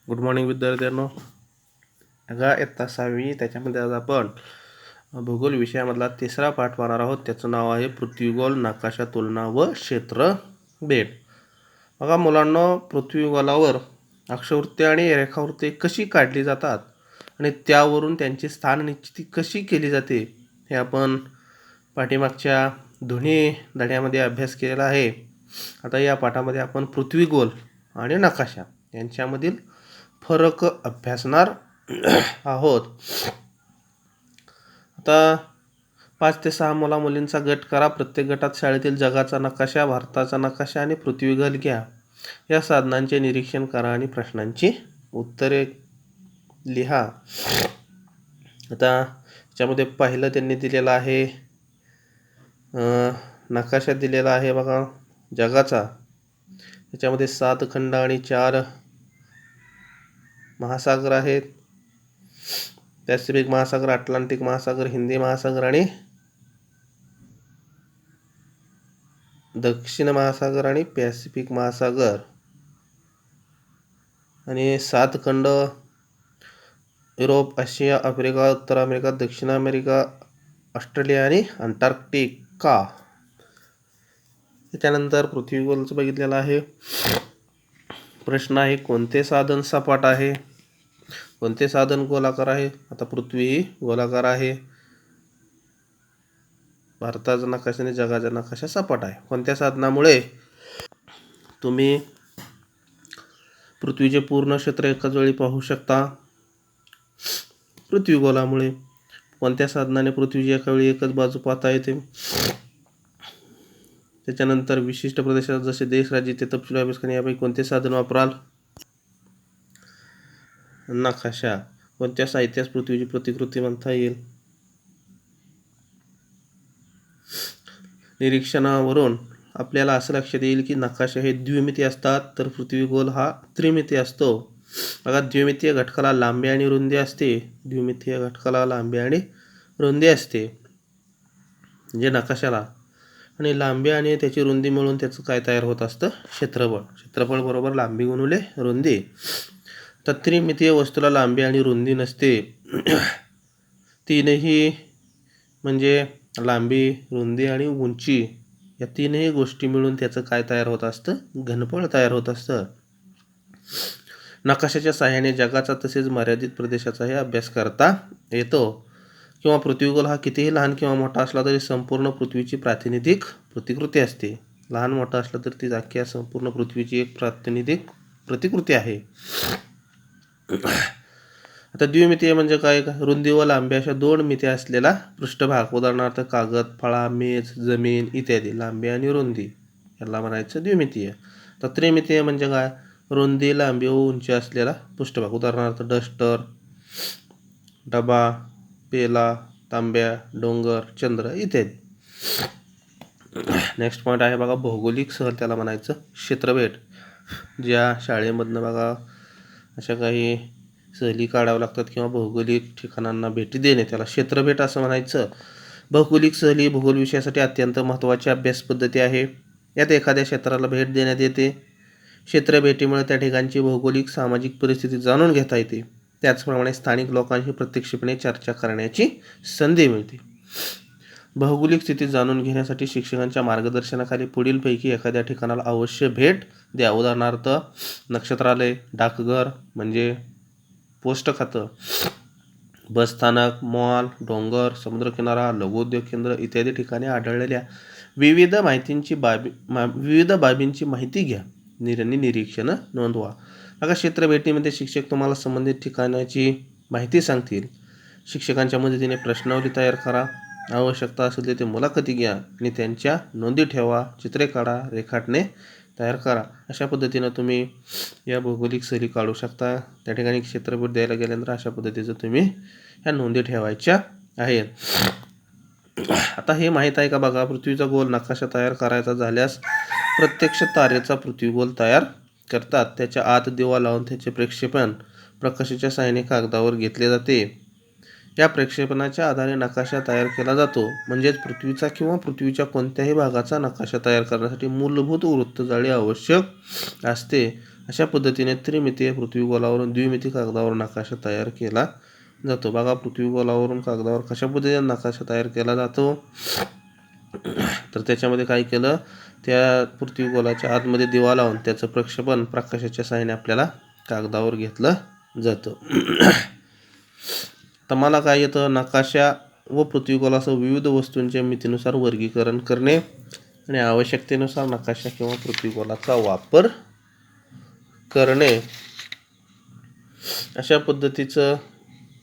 Good morning विद्यार्थ्यांनो. अगा इयत्ता 6वी त्याच्यामध्ये आज आपण भूगोल विषयामधला तिसरा पाठ पाहणार आहोत. त्याचं नाव आहे पृथ्वीगोल नकाशा तुलना व क्षेत्र भेट. बघा मुलांना, पृथ्वीगोलावर अक्षवृत्ते आणि रेखावृत्ते कशी काढली जातात आणि त्यावरून त्यांची स्थान निश्चिती कशी केली जाते हे आपण पाठीमागच्या दोन्ही धड्यामध्ये अभ्यास केलेला आहे. आता या पाठामध्ये आपण पृथ्वीगोल आणि नकाशा यांच्यामधील फरक अभ्यासणार आहोत. आता 5 ते 6 मुला-मुलींचा गट करा. प्रत्येक गटात शाळेतील जगाचा नकाशा, भारताचा नकाशा आणि पृथ्वीगोल घ्या. या साधनांचे निरीक्षण करा आणि प्रश्नांची उत्तरे लिहा. आता याच्यामध्ये पहिलं त्यांनी दिलेलं आहे नकाशा दिलेला आहे बघा जगाचा. याच्यामध्ये 7 खंड आणि 4 महासागर आहेत. पॅसिफिक महासागर, अटलांटिक महासागर, हिंदी महासागर आणि दक्षिण महासागर आणि पॅसिफिक महासागर. आणि 7 खंड युरोप, आशिया, आफ्रिका, उत्तर अमेरिका, दक्षिण अमेरिका, ऑस्ट्रेलिया आणि अंटार्क्टिका. त्याच्यानंतर पृथ्वीगोलचं बघितलेलं आहे. प्रश्न आहे, कोणते साधन सपाट आहे, कोणते साधन गोलाकार आहे. आता पृथ्वी गोलाकार आहे, भारताचा नकाशा आणि जगाचा नकाशा सपाट आहे. कोणत्या साधनामुळे तुम्ही पृथ्वीचे पूर्ण क्षेत्र एकाच वेळी पाहू शकता? पृथ्वीगोलामुळे. कोणत्या साधनाने पृथ्वीची एका वेळी एकच बाजू पाहता येते? त्याच्यानंतर विशिष्ट प्रदेशात जसे देश, राज्य ते तपशील अभ्यास करणे. यापैकी कोणते साधन वापराल? नकाशा. कोणत्या साहित्यास पृथ्वीची प्रतिकृती म्हणता येईल? निरीक्षणावरून आपल्याला असं लक्षात येईल की नकाशा हे द्विमिती असतात, तर पृथ्वीगोल हा त्रिमिती असतो. बघा, द्विमितीय घटकाला लांबी आणि रुंदी असते. द्विमितीय घटकाला लांबी आणि रुंदी असते म्हणजे नकाशाला. आणि लांबी आणि त्याची रुंदी मिळून त्याचं काय तयार होत असतं? क्षेत्रफळ. क्षेत्रफळ बरोबर लांबी गुणिले रुंदी. तर त्रिमितीय वस्तूला लांबी आणि रुंदी नसते. तीनही म्हणजे लांबी, रुंदी आणि उंची या तीनही गोष्टी मिळून त्याचं काय तयार होत असतं? घनफळ तयार होत असतं. नकाशाच्या सहाय्याने जगाचा तसेच मर्यादित प्रदेशाचाही अभ्यास करता येतो. किंवा पृथ्वीगोल हा कितीही लहान किंवा मोठा असला तरी संपूर्ण पृथ्वीची प्रातिनिधिक प्रतिकृती असते. लहान मोठा असला तरी ती अख्ख्या संपूर्ण पृथ्वीची एक प्रातिनिधिक प्रतिकृती आहे. आता द्विमितीय म्हणजे काय? रुंदी व लांबी अशा 2 मिती असलेला पृष्ठभाग. उदाहरणार्थ कागद, फळा, मेज, जमीन इत्यादी. लांबी आणि रुंदी याला म्हणायचं द्विमितीय. तर त्रिमितीय म्हणजे काय? रुंदी, लांबी व उंची असलेला पृष्ठभाग. उदाहरणार्थ डस्टर, डबा, पेला, तांब्या, डोंगर, चंद्र इत्यादी. नेक्स्ट पॉईंट आहे बघा भौगोलिक सहल, त्याला म्हणायचं क्षेत्रभेट. ज्या शाळेमधनं बघा अशा काही सहली काढाव्या लागतात किंवा भौगोलिक ठिकाणांना भेटी देणे, त्याला क्षेत्रभेट असं म्हणायचं. भौगोलिक सहल ही भूगोल विषयासाठी अत्यंत महत्त्वाची अभ्यास पद्धती आहे. यात एखाद्या क्षेत्राला भेट देण्यात येते. क्षेत्रभेटीमुळे त्या ठिकाणची भौगोलिक, सामाजिक परिस्थिती जाणून घेता येते. त्याचप्रमाणे स्थानिक लोकांशी प्रत्यक्षपणे चर्चा करण्याची संधी मिळते. भौगोलिक स्थिती जाणून घेण्यासाठी शिक्षकांच्या मार्गदर्शनाखाली पुढीलपैकी एखाद्या ठिकाणाला अवश्य भेट द्या. उदाहरणार्थ नक्षत्रालय, डाकघर म्हणजे पोस्ट खातं, बसस्थानक, मॉल, डोंगर, समुद्रकिनारा, लघुउद्योग केंद्र इत्यादी ठिकाणी आढळलेल्या विविध बाबींची माहिती घ्या. निरीक्षणं नोंदवा. बघा, क्षेत्रभेटीमध्ये शिक्षक तुम्हाला संबंधित ठिकाणाची माहिती सांगतील. शिक्षकांच्या मदतीने प्रश्नावली तयार करा. आवश्यकता असेल तेथे मुलाखती घ्या आणि त्यांच्या नोंदी ठेवा. चित्रे काढा, रेखाटने तयार करा. अशा पद्धतीनं तुम्ही या भौगोलिक सहली काढू शकता. त्या ठिकाणी क्षेत्रभेट द्यायला गेल्यानंतर अशा पद्धतीचं तुम्ही ह्या नोंदी ठेवायच्या आहेत. आता हे माहीत आहे का बघा, पृथ्वीचा गोल नकाशा तयार करायचा झाल्यास प्रत्यक्ष तारेचा पृथ्वीगोल तयार करतात. त्याच्या आत दिवा लावून त्याचे प्रक्षेपण प्रकाशाच्या सहाय्याने कागदावर घेतले जाते. या प्रक्षेपणाच्या आधारे नकाशा तयार केला जातो. म्हणजेच पृथ्वीचा किंवा पृथ्वीच्या कोणत्याही भागाचा नकाशा तयार करण्यासाठी मूलभूत वृत्तजाळी आवश्यक असते. अशा पद्धतीने त्रिमितीय पृथ्वीगोलावरून द्विमितीय कागदावर नकाशा तयार केला जातो. बघा पृथ्वीगोलावरून कागदावर कशा पद्धतीने नकाशा तयार केला जातो, तर त्याच्यामध्ये काय केलं, त्या पृथ्वीगोलाच्या आतमध्ये दिवा लावून त्याचं प्रक्षेपण प्रकाशाच्या साहाय्याने आपल्याला कागदावर घेतलं जातं. तर मला काय येतं, नकाशा व पृथ्वीगोलासह विविध वस्तूंच्या मितीनुसार वर्गीकरण करणे आणि आवश्यकतेनुसार नकाशा किंवा पृथ्वीगोलाचा वापर करणे. अशा पद्धतीचं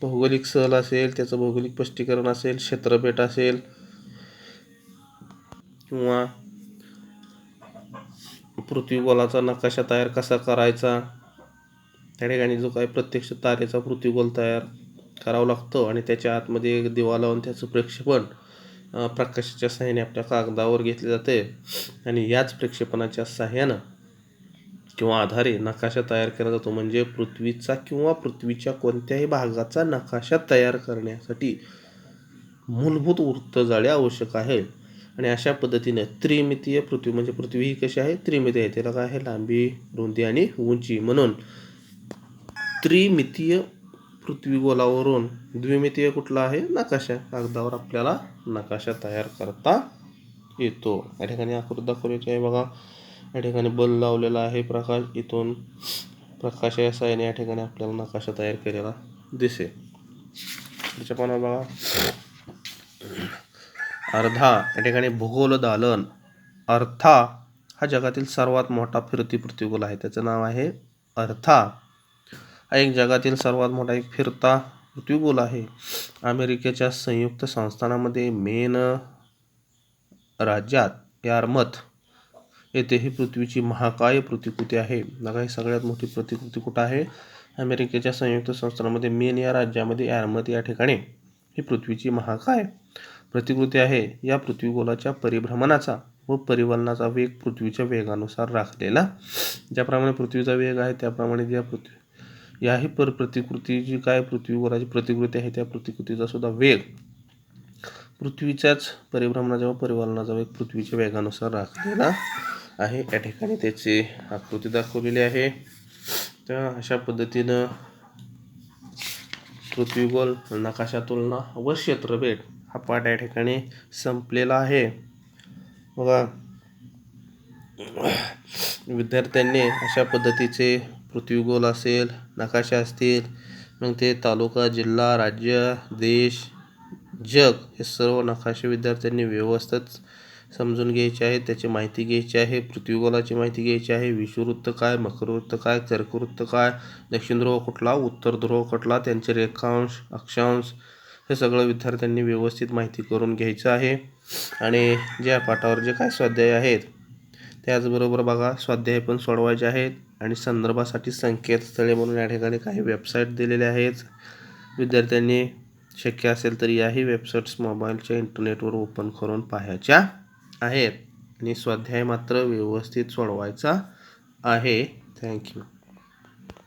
भौगोलिक सहल असेल, त्याचं भौगोलिक स्पष्टीकरण असेल, क्षेत्रफळ असेल किंवा पृथ्वीगोलाचा नकाशा तयार कसा करायचा, त्या ठिकाणी जो काही प्रत्यक्ष तारेचा पृथ्वीगोल तयार करावा लागतो आणि त्याच्या आतमध्ये एक दिवा लावून त्याचं प्रक्षेपण प्रकाशाच्या साहाय्याने आपल्या कागदावर घेतले जाते आणि याच प्रक्षेपणाच्या साहाय्यानं किंवा आधारे नकाशा तयार केला जातो. म्हणजे पृथ्वीचा किंवा पृथ्वीच्या कोणत्याही भागाचा नकाशा तयार करण्यासाठी मूलभूत वृत्तजाळे आवश्यक आहे. आणि अशा पद्धतीने त्रिमितीय पृथ्वी, म्हणजे पृथ्वी ही कशी आहे, त्रिमितीय आहे. त्याला काय आहे, लांबी, रुंदी आणि उंची. म्हणून त्रिमितीय पृथ्वीगोलावरून द्विमितीय कुठला आहे, नकाशा. कागदावर आपल्याला नकाशा तयार करता येतो. या ठिकाणी आकृती दाखवलेली आहे बघा. या ठिकाणी बल्ब लावलेला आहे, प्रकाश, इथून प्रकाशाच्या साहाय्याने या ठिकाणी आपल्याला नकाशा तयार केलेला दिसेल. त्याच्या पण बघा अर्धा, या ठिकाणी भूगोल दालन. अर्था हा जगातील सर्वात मोठा फिरती पृथ्वीगोल आहे. त्याचं नाव आहे अर्था. हा एक जगातील सर्वात मोठा एक फिरता पृथ्वीगोल आहे. अमेरिकेच्या संयुक्त संस्थानामध्ये मेन राज्यात यारमथ येथे ही पृथ्वीची महाकाय प्रतिकृती आहे. बघा ही सगळ्यात मोठी प्रतिकृती कुठं आहे, अमेरिकेच्या संयुक्त संस्थानामध्ये मेन या राज्यामध्ये यारमथ या ठिकाणी ही पृथ्वीची महाकाय प्रतिकृती आहे. या पृथ्वीगोलाच्या परिभ्रमणाचा व परिवलनाचा वेग पृथ्वीच्या वेगानुसार राखलेला. ज्याप्रमाणे पृथ्वीचा वेग आहे त्याप्रमाणे ज्या याही प्रतिकृती जी काय पृथ्वीगोलाची प्रतिकृती आहे त्या प्रतिकृतीचा सुद्धा वेग पृथ्वीच्याच परिभ्रमणाचा व परिवलनाचा वेग पृथ्वीच्या वेगानुसार राखलेला आहे. या ठिकाणी त्याची आकृती दाखवलेली आहे. तर अशा पद्धतीनं पृथ्वीगोल, नकाशा, तुलना व क्षेत्रफळ हा पाठ या ठिकाणी संपलेला आहे. बघा विद्यार्थ्यांनी अशा पद्धतीचे पृथ्वीगोल असेल, नकाशा असतील, मग ते तालुका, जिल्हा, राज्य, देश, जग हे सर्व नकाशे विद्यार्थ्यांनी व्यवस्थित समजून घ्यायचे आहे. त्याची माहिती घ्यायची आहे. पृथ्वीगोलाची माहिती घ्यायची आहे. विषुववृत्त काय, मकरवृत्त काय, कर्कवृत्त काय, दक्षिण ध्रुव कुठला, उत्तर ध्रुव कुठला, त्यांचे रेखांश, अक्षांश हे सगळं विद्यार्थ्यांनी व्यवस्थित माहिती करून घ्यायचं आहे. आणि ज्या पाठावर जे काय स्वाध्याय आहेत त्याचबरोबर बघा स्वाध्याय पण सोडवायचे आहेत. आणि संदर्भासाठी संकेतस्थळे म्हणून या ठिकाणी काही वेबसाईट दिलेल्या आहेत. विद्यार्थ्यांनी शक्य असेल तर याही वेबसाईट्स मोबाईलच्या इंटरनेटवर ओपन करून पाहायच्या आहेत आणि स्वाध्याय मात्र व्यवस्थित सोडवायचा आहे. थँक्यू.